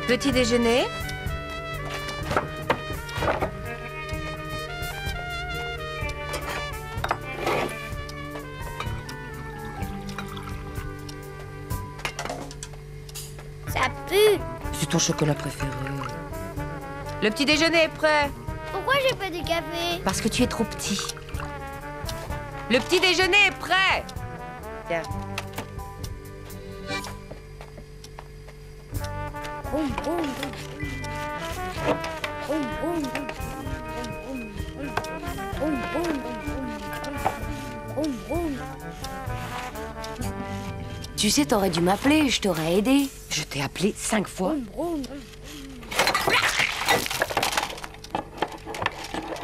Petit déjeuner. Ça pue. C'est ton chocolat préféré. Le petit déjeuner est prêt. Pourquoi j'ai pas de café? Parce que tu es trop petit. Le petit déjeuner est prêt. Tiens. Tu sais, t'aurais dû m'appeler, je t'aurais aidé. Je t'ai appelé 5 fois.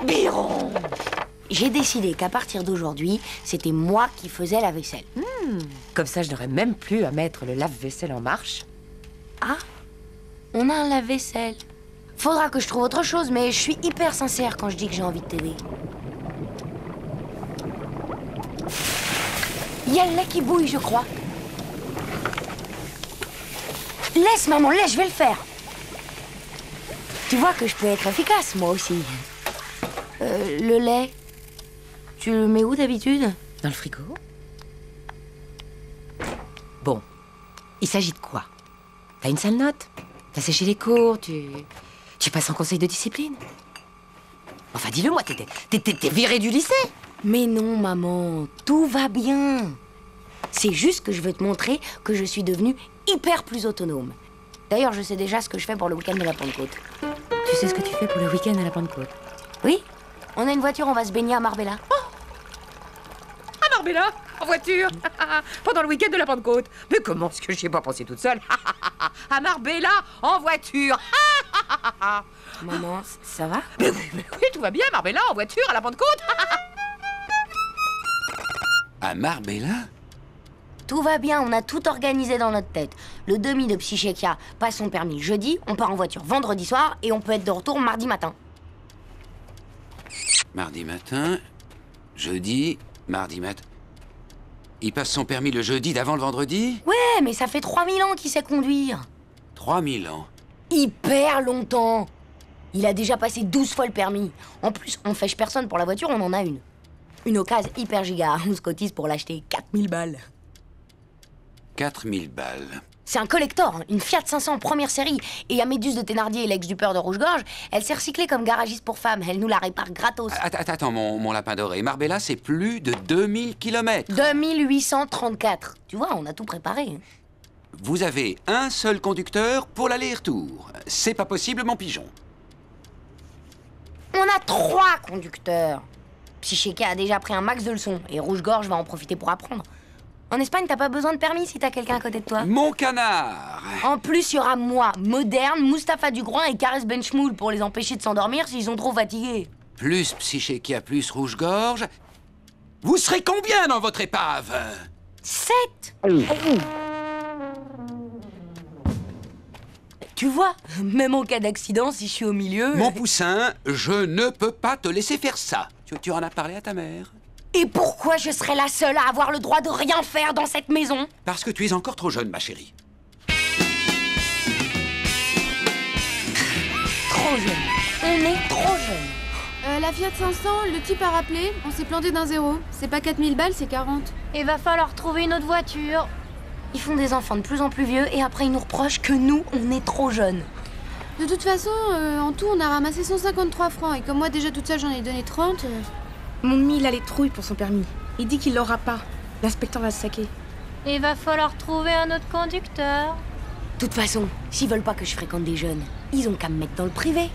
Biron! J'ai décidé qu'à partir d'aujourd'hui, c'était moi qui faisais la vaisselle. Comme ça, je n'aurais même plus à mettre le lave-vaisselle en marche. Ah, on a un lave-vaisselle. Faudra que je trouve autre chose, mais je suis hyper sincère quand je dis que j'ai envie de t'aider. Il y a le lait qui bouille, je crois. Laisse, maman, laisse, je vais le faire. Tu vois que je peux être efficace, moi aussi. Le lait, tu le mets où d'habitude? Dans le frigo. Bon, il s'agit de quoi? T'as une sale note? T'as séché les cours? Tu passes en conseil de discipline? Enfin, dis-le-moi, t'es virée du lycée? Mais non, maman, tout va bien. C'est juste que je veux te montrer que je suis devenue hyper plus autonome. D'ailleurs, je sais déjà ce que je fais pour le week-end de la Pentecôte. Tu sais ce que tu fais pour le week-end à la Pentecôte? Oui, on a une voiture, on va se baigner à Marbella. À Marbella, en voiture, pendant le week-end de la Pentecôte. Mais comment est-ce que j'y ai pas pensé toute seule? À Marbella, en voiture. Maman, ça va? Mais oui, tout va bien, Marbella, en voiture, à la Pentecôte. À Marbella? Tout va bien, on a tout organisé dans notre tête. Le demi de Psychékia passe son permis jeudi, on part en voiture vendredi soir et on peut être de retour mardi matin. Mardi matin, jeudi, mardi matin. Il passe son permis le jeudi d'avant le vendredi? Ouais, mais ça fait 3000 ans qu'il sait conduire. 3000 ans. Hyper longtemps. Il a déjà passé 12 fois le permis. En plus, on fêche personne pour la voiture, on en a une. Une occasion hyper giga. On se cotise pour l'acheter 4000 balles. 4000 balles. C'est un collector, hein, une Fiat 500 première série. Et à Méduse de Thénardier, l'ex du peur de Rouge-Gorge, elle s'est recyclée comme garagiste pour femmes. Elle nous la répare gratos. Attends, mon lapin doré. Marbella, c'est plus de 2000 km. 2834. Tu vois, on a tout préparé. Vous avez un seul conducteur pour l'aller-retour. C'est pas possible, mon pigeon. On a 3 conducteurs. Psychéka a déjà pris un max de leçons. Et Rouge-Gorge va en profiter pour apprendre. En Espagne, t'as pas besoin de permis si t'as quelqu'un à côté de toi. Mon canard! En plus, il y aura moi, Moderne, Mustapha Dugroin et Carès Benchmoul pour les empêcher de s'endormir s'ils sont trop fatigués. Plus Psychékia, plus Rouge-Gorge. Vous serez combien dans votre épave? 7. Tu vois, même en cas d'accident, si je suis au milieu... Mon poussin, je ne peux pas te laisser faire ça. Tu en as parlé à ta mère? Et pourquoi je serais la seule à avoir le droit de rien faire dans cette maison? Parce que tu es encore trop jeune, ma chérie. Trop jeune. On est trop jeune. La Fiat 500, le type a rappelé, on s'est planté d'un zéro. C'est pas 4000 balles, c'est 40. Il va falloir trouver une autre voiture. Ils font des enfants de plus en plus vieux et après ils nous reprochent que nous, on est trop jeunes. De toute façon, en tout, on a ramassé 153 francs. Et comme moi, déjà toute seule, j'en ai donné 30. Mon demi, il a les trouilles pour son permis. Il dit qu'il l'aura pas. L'inspecteur va se saquer. Il va falloir trouver un autre conducteur. De toute façon, s'ils veulent pas que je fréquente des jeunes, ils ont qu'à me mettre dans le privé.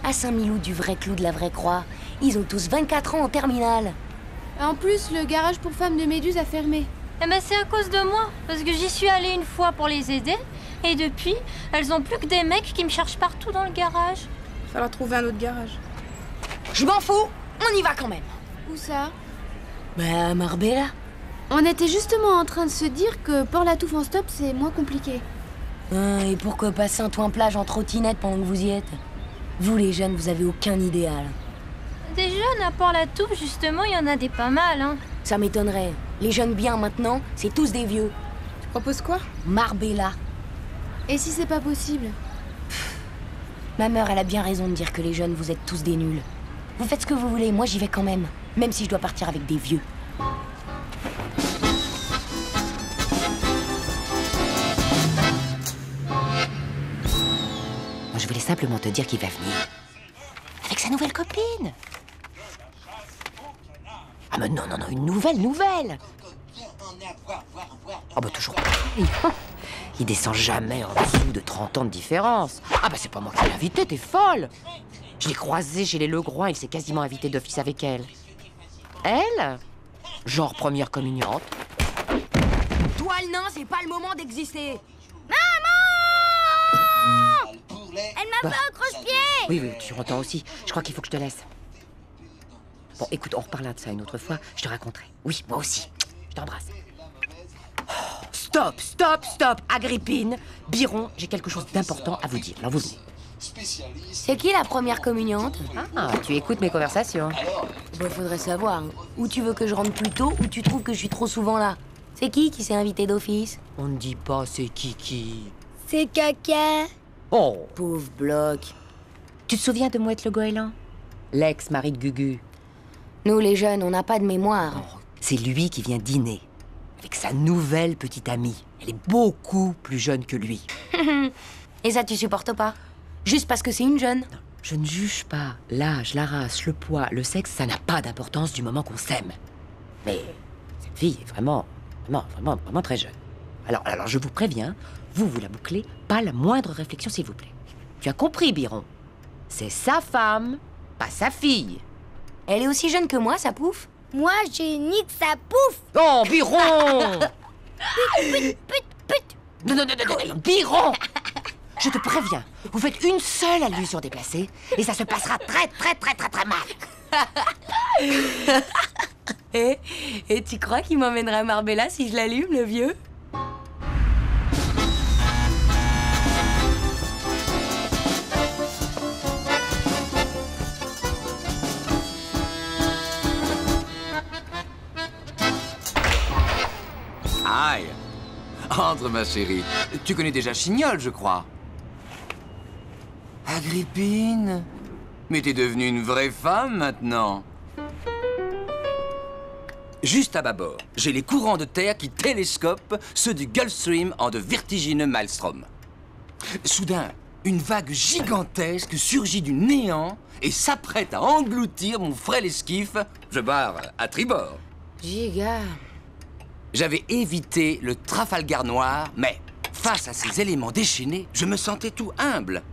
À Saint-Milou du vrai clou de la vraie croix, ils ont tous 24 ans en terminale. En plus, le garage pour femmes de Méduse a fermé. Eh ben c'est à cause de moi, parce que j'y suis allée une fois pour les aider, et depuis, elles ont plus que des mecs qui me cherchent partout dans le garage. Il va falloir trouver un autre garage. Je m'en fous, on y va quand même. Où ça? Bah, à Marbella. On était justement en train de se dire que Port-la-Touffe en stop, c'est moins compliqué. Et pourquoi pas Saint-Ouen-Plage en trottinette pendant que vous y êtes? Vous les jeunes, vous avez aucun idéal. Des jeunes à Port-la-Touffe, justement, il y en a des pas mal, hein. Ça m'étonnerait. Les jeunes bien maintenant, c'est tous des vieux. Tu proposes quoi? Marbella. Et si c'est pas possible? Ma mère, elle a bien raison de dire que les jeunes, vous êtes tous des nuls. Vous faites ce que vous voulez, moi j'y vais quand même. Même si je dois partir avec des vieux. Moi, je voulais simplement te dire qu'il va venir. Avec sa nouvelle copine. Ah mais non, une nouvelle. Ah bah toujours pareil. Il descend jamais en dessous de 30 ans de différence. Ah bah c'est pas moi qui l'ai invité, t'es folle. Je l'ai croisé chez les Legroin, il s'est quasiment invité d'office avec elle. Elle? Genre première communiante. Toi, le nain, c'est pas le moment d'exister. Elle m'a fait un croche-pied. Oui, tu entends aussi. Je crois qu'il faut que je te laisse. Bon, écoute, on reparlera de ça une autre fois. Je te raconterai. Oui, moi aussi. Je t'embrasse. Oh, stop, Agrippine, Biron, j'ai quelque chose d'important à vous dire. Alors vous venez. C'est qui la première communiante? Ah, tu écoutes mes conversations. Bah, faudrait savoir. Ou tu veux que je rentre plus tôt, ou tu trouves que je suis trop souvent là. C'est qui s'est invité d'office? On ne dit pas c'est qui. C'est caca. Oh, Pauvre bloc. tu te souviens de Mouette le Goéland? L'ex-mari de Gugu. Nous, les jeunes, on n'a pas de mémoire. C'est lui qui vient dîner. Avec sa nouvelle petite amie. Elle est beaucoup plus jeune que lui. Et ça, tu supportes pas? Juste parce que c'est une jeune? Je ne juge pas. L'âge, la race, le poids, le sexe, ça n'a pas d'importance du moment qu'on s'aime. Mais cette fille est vraiment très jeune. Alors je vous préviens, vous la bouclez, pas la moindre réflexion s'il vous plaît. Tu as compris, Biron? C'est sa femme, pas sa fille. Elle est aussi jeune que moi, ça pouffe? Moi, j'ai nique sa pouffe. Oh, Biron! Pute. Non, Biron! Je te préviens, vous faites une seule allusion déplacée et ça se passera très mal. Et tu crois qu'il m'emmènerait à Marbella si je l'allume, le vieux? Aïe! Entre, ma chérie. Tu connais déjà Chignol, je crois. Agrippine? Mais t'es devenue une vraie femme, maintenant. Juste à bâbord, j'ai les courants de terre qui télescopent ceux du Gulf Stream en de vertigineux maelstroms. Soudain, une vague gigantesque surgit du néant et s'apprête à engloutir mon frêle esquif. Je barre à tribord. Giga. J'avais évité le Trafalgar noir, mais face à ces éléments déchaînés, je me sentais tout humble.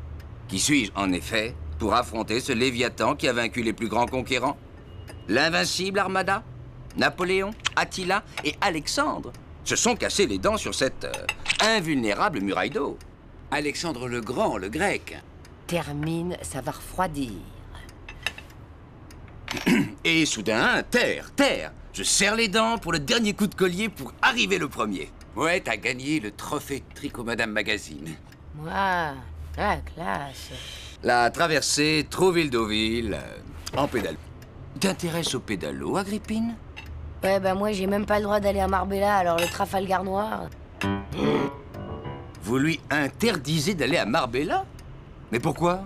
Qui suis-je, en effet, pour affronter ce Léviathan qui a vaincu les plus grands conquérants? L'invincible Armada? Napoléon, Attila et Alexandre se sont cassés les dents sur cette invulnérable muraille d'eau. Alexandre le Grand, le grec. Termine, ça va refroidir. Et soudain, terre. Je serre les dents pour le dernier coup de collier pour arriver le premier. Ouais, t'as gagné le trophée de Tricot Madame Magazine. Moi, la classe. La traversée Trouville-Deauville en pédalo. T'intéresses au pédalo, Agrippine? Ouais, bah moi, j'ai même pas le droit d'aller à Marbella, alors le Trafalgar noir... Vous lui interdisez d'aller à Marbella? Mais pourquoi?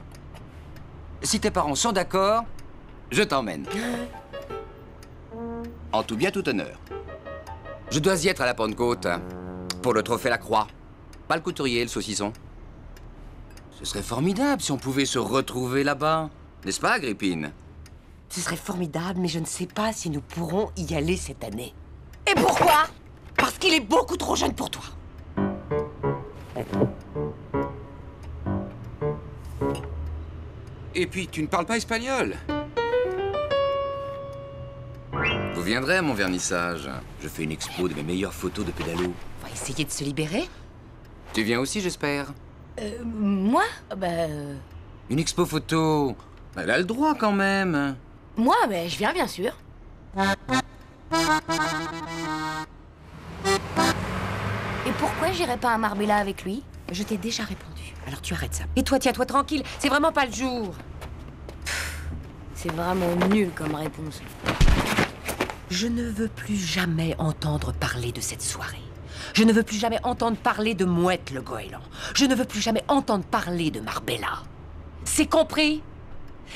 Si tes parents sont d'accord, je t'emmène. En tout bien, tout honneur. Je dois y être à la Pentecôte pour le trophée La Croix. Pas le couturier, le saucisson. Ce serait formidable si on pouvait se retrouver là-bas. N'est-ce pas, Agrippine? Ce serait formidable, mais je ne sais pas si nous pourrons y aller cette année. Et pourquoi? Parce qu'il est beaucoup trop jeune pour toi. Et puis, tu ne parles pas espagnol. Vous viendrez à mon vernissage. Je fais une expo de mes meilleures photos de pédalo. On va essayer de se libérer. Tu viens aussi, j'espère? Moi? Une expo photo, elle a le droit quand même. Moi, je viens, bien sûr. Et pourquoi j'irais pas à Marbella avec lui? Je t'ai déjà répondu. Alors tu arrêtes ça. Et toi, tiens-toi tranquille. C'est vraiment pas le jour. C'est vraiment nul comme réponse. Je ne veux plus jamais entendre parler de cette soirée. Je ne veux plus jamais entendre parler de Mouette le goéland. Je ne veux plus jamais entendre parler de Marbella. C'est compris?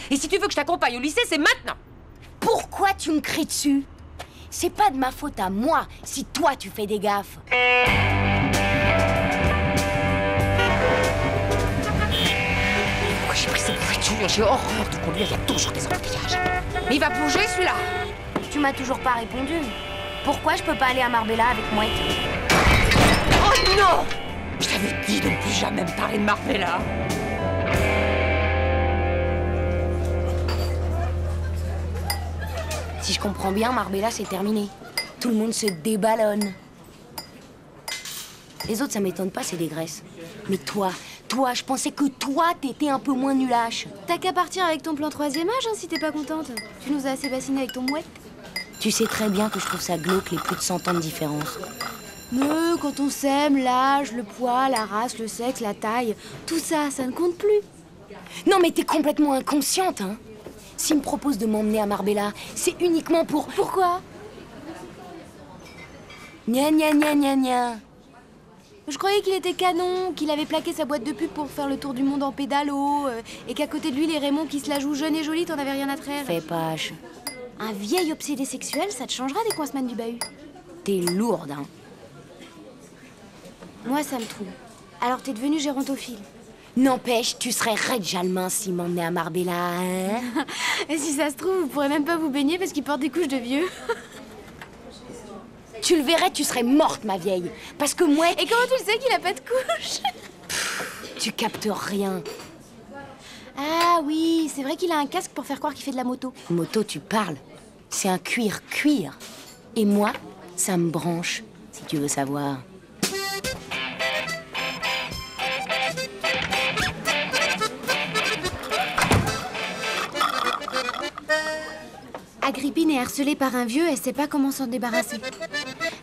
Et si tu veux que je t'accompagne au lycée, c'est maintenant. Pourquoi tu me cries dessus? C'est pas de ma faute à moi si toi tu fais des gaffes. Pourquoi j'ai pris cette voiture? J'ai horreur de conduire, il y a toujours des embouteillages. Mais il va bouger celui-là. Tu m'as toujours pas répondu. Pourquoi je peux pas aller à Marbella avec Mouette? Oh non! Je t'avais dit de ne plus jamais me parler de Marbella. Si je comprends bien, Marbella, c'est terminé. Tout le monde se déballonne. Les autres, ça m'étonne pas, c'est des graisses. Mais toi, je pensais que toi, t'étais un peu moins nulache. T'as qu'à partir avec ton plan 3e âge, hein, si t'es pas contente. Tu nous as assez bassiné avec ton Mouette. Tu sais très bien que je trouve ça glauque, les plus de 100 ans de différence. Mais quand on s'aime, l'âge, le poids, la race, le sexe, la taille, tout ça, ça ne compte plus. Non, mais t'es complètement inconsciente, hein. S'il me propose de m'emmener à Marbella, c'est uniquement pour... Pourquoi? Gna gna gna gna gna. Je croyais qu'il était canon, qu'il avait plaqué sa boîte de pub pour faire le tour du monde en pédalo, et qu'à côté de lui, les Raymond qui se la jouent jeune et jolie, t'en avais rien à traire. Fais pas H. Un vieil obsédé sexuel, ça te changera des coincements du bahut. T'es lourde, hein. Moi, ça me trouve. Alors t'es devenue gérontophile. N'empêche, tu serais raide Jalmin s'il m'emmenait à Marbella, hein. Et si ça se trouve, vous pourrez même pas vous baigner parce qu'il porte des couches de vieux. Tu le verrais, tu serais morte, ma vieille. Parce que moi... Et comment tu le sais qu'il a pas de couches? Tu captes rien. Ah oui, c'est vrai qu'il a un casque pour faire croire qu'il fait de la moto. Moto, tu parles. C'est un cuir. Et moi, ça me branche, si tu veux savoir. Agrippine est harcelée par un vieux, elle sait pas comment s'en débarrasser.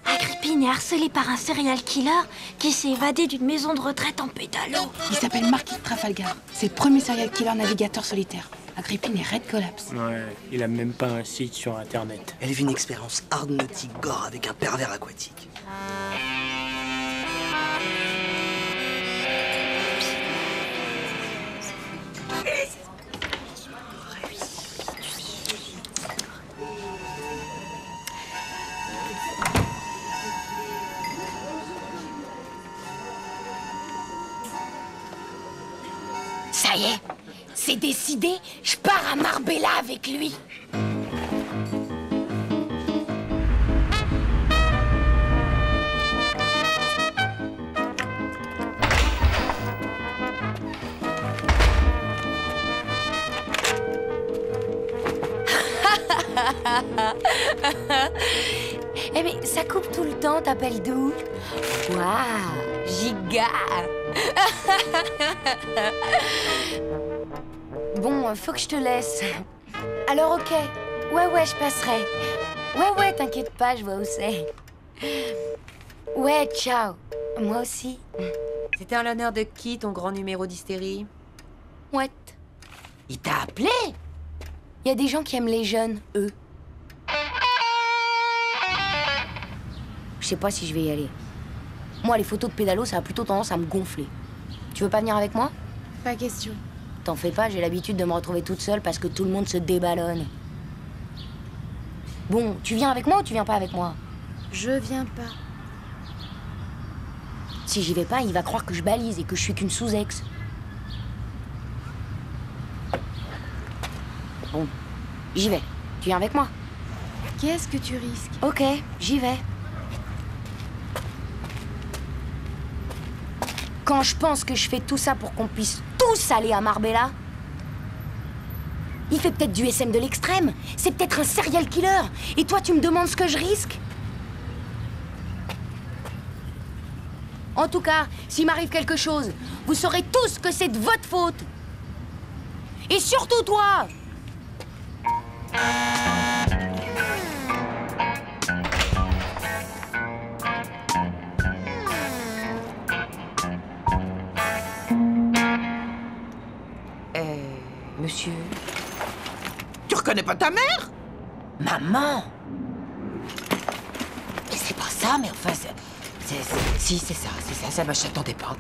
Agrippine est harcelée par un serial killer qui s'est évadé d'une maison de retraite en pédalo. Il s'appelle Marquis de Trafalgar. C'est le premier serial killer navigateur solitaire. Agrippine est red collapse. Ouais, il a même pas un site sur Internet. Elle vit une expérience hard nautique gore avec un pervers aquatique. Ça y est, c'est décidé, je pars à Marbella avec lui. Eh mais ça coupe tout le temps, t'appelles d'où? Waouh, giga. Bon, faut que je te laisse. Alors ok, ouais, je passerai. Ouais, t'inquiète pas, je vois où c'est. Ouais, ciao. Moi aussi. C'était en l'honneur de qui, ton grand numéro d'hystérie? Mouette. Il t'a appelé? Il y a des gens qui aiment les jeunes, eux. Je sais pas si je vais y aller. Moi, les photos de pédalo, ça a plutôt tendance à me gonfler. Tu veux pas venir avec moi? Pas question. T'en fais pas, j'ai l'habitude de me retrouver toute seule parce que tout le monde se déballonne. Bon, tu viens avec moi ou tu viens pas avec moi? Je viens pas. Si j'y vais pas, il va croire que je balise et que je suis qu'une sous-ex. Bon, j'y vais. Tu viens avec moi? Qu'est-ce que tu risques? Ok, j'y vais. Quand je pense que je fais tout ça pour qu'on puisse tous aller à Marbella, il fait peut-être du SM de l'extrême. C'est peut-être un serial killer. Et toi, tu me demandes ce que je risque? En tout cas, s'il m'arrive quelque chose, vous saurez tous que c'est de votre faute. Et surtout toi! Monsieur... Tu reconnais pas ta mère? Maman! Mais c'est pas ça, mais enfin, Si, c'est ça, je t'attendais pas.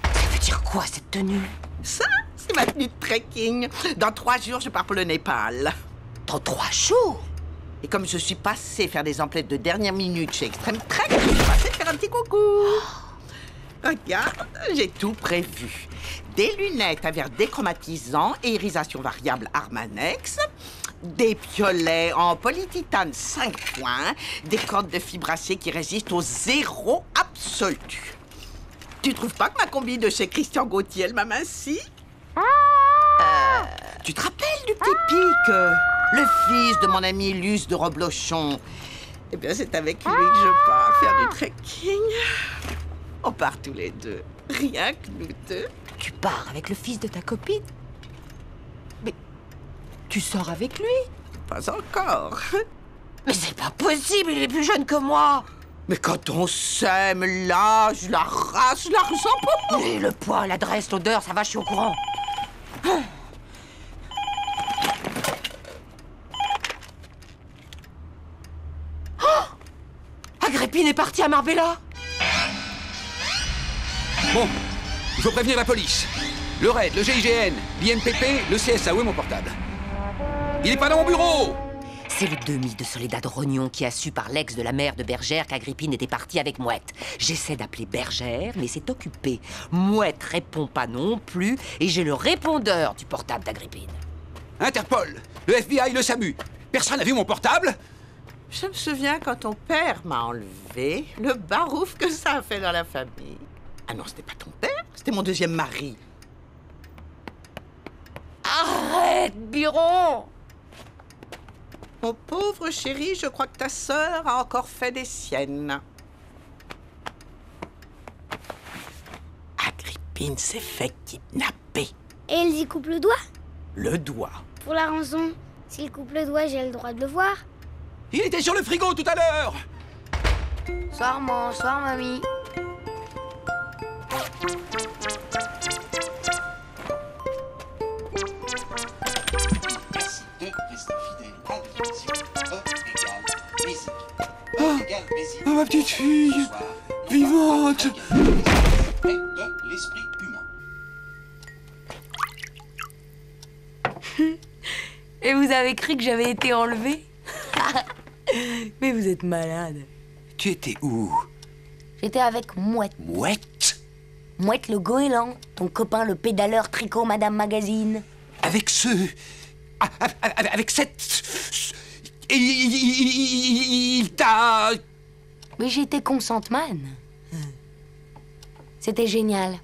Ça veut dire quoi, cette tenue? Ça, c'est ma tenue de trekking. Dans 3 jours, je pars pour le Népal. Dans 3 jours? Et comme je suis passée faire des emplettes de dernière minute chez Extreme Trek, je suis passée faire un petit coucou. Regarde, j'ai tout prévu. Des lunettes à verre déchromatisant et irisation variable Armanex, des piolets en polytitane 5 points, des cordes de fibre acier qui résistent au zéro absolu. Tu trouves pas que ma combi de chez Christian Gauthier, elle m'a minci? Tu te rappelles du petit Pic, le fils de mon ami Luce de Roblochon? Eh bien, c'est avec lui que je pars faire du trekking. On part tous les deux, rien que nous deux. Tu pars avec le fils de ta copine? Mais tu sors avec lui? Pas encore. Mais c'est pas possible, il est plus jeune que moi. Mais quand on s'aime, l'âge, la race, l'argent pour... Et le poids, l'adresse, l'odeur, ça va, je suis au courant. Agrippine est partie à Marbella. Bon, il faut prévenir la police. Le RAID, le GIGN, l'INPP, le CSA. Où est mon portable? Il est pas dans mon bureau! C'est le demi de Soledad Rognon qui a su par l'ex de la mère de Bergère qu'Agrippine était partie avec Mouette. J'essaie d'appeler Bergère, mais c'est occupé. Mouette répond pas non plus, et j'ai le répondeur du portable d'Agrippine. Interpol, le FBI, le SAMU. Personne n'a vu mon portable? Je me souviens quand ton père m'a enlevé, le barouf que ça a fait dans la famille. Ah non, c'était pas ton père, c'était mon deuxième mari. Arrête, Biron! Mon pauvre chéri, je crois que ta sœur a encore fait des siennes. Agrippine s'est fait kidnapper. Et elle y coupe le doigt? Le doigt. Pour la rançon, s'il coupe le doigt, j'ai le droit de le voir. Il était sur le frigo tout à l'heure! Soir, maman, soir, mamie. Oh, ma petite fille! Vivante! De l'esprit humain. Et vous avez cru que j'avais été enlevée? Mais vous êtes malade. Tu étais où? J'étais avec Mouette. Mouette? Mouette le goéland, ton copain le pédaleur tricot Madame Magazine. Avec ce... Avec cette... Il t'a... Mais j'étais consentman. C'était génial.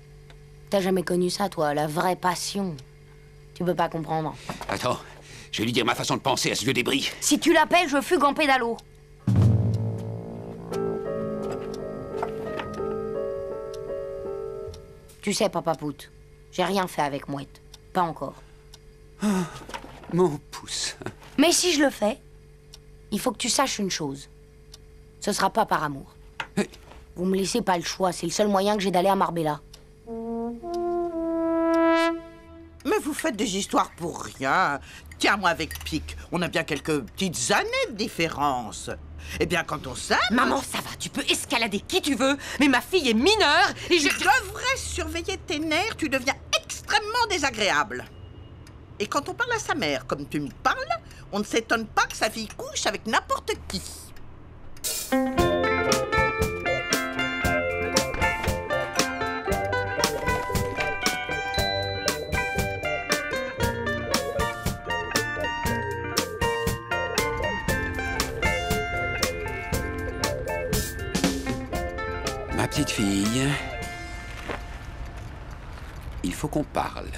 T'as jamais connu ça, toi, la vraie passion. Tu peux pas comprendre. Attends, je vais lui dire ma façon de penser à ce vieux débris. Si tu l'appelles, je fugue en pédalo. Tu sais, Papa Pout, j'ai rien fait avec Mouette. Pas encore. Oh, mon pouce. Mais si je le fais, il faut que tu saches une chose. Ce sera pas par amour. Vous me laissez pas le choix, c'est le seul moyen que j'ai d'aller à Marbella. Mais vous faites des histoires pour rien. Tiens, moi avec Pic, on a bien quelques petites années de différence. Eh bien, quand on s'aime... Maman, ça va, tu peux escalader qui tu veux, mais ma fille est mineure et je... Tu devrais surveiller tes nerfs, tu deviens extrêmement désagréable. Et quand on parle à sa mère comme tu me parles, on ne s'étonne pas que sa fille couche avec n'importe qui. Ma petite fille, il faut qu'on parle.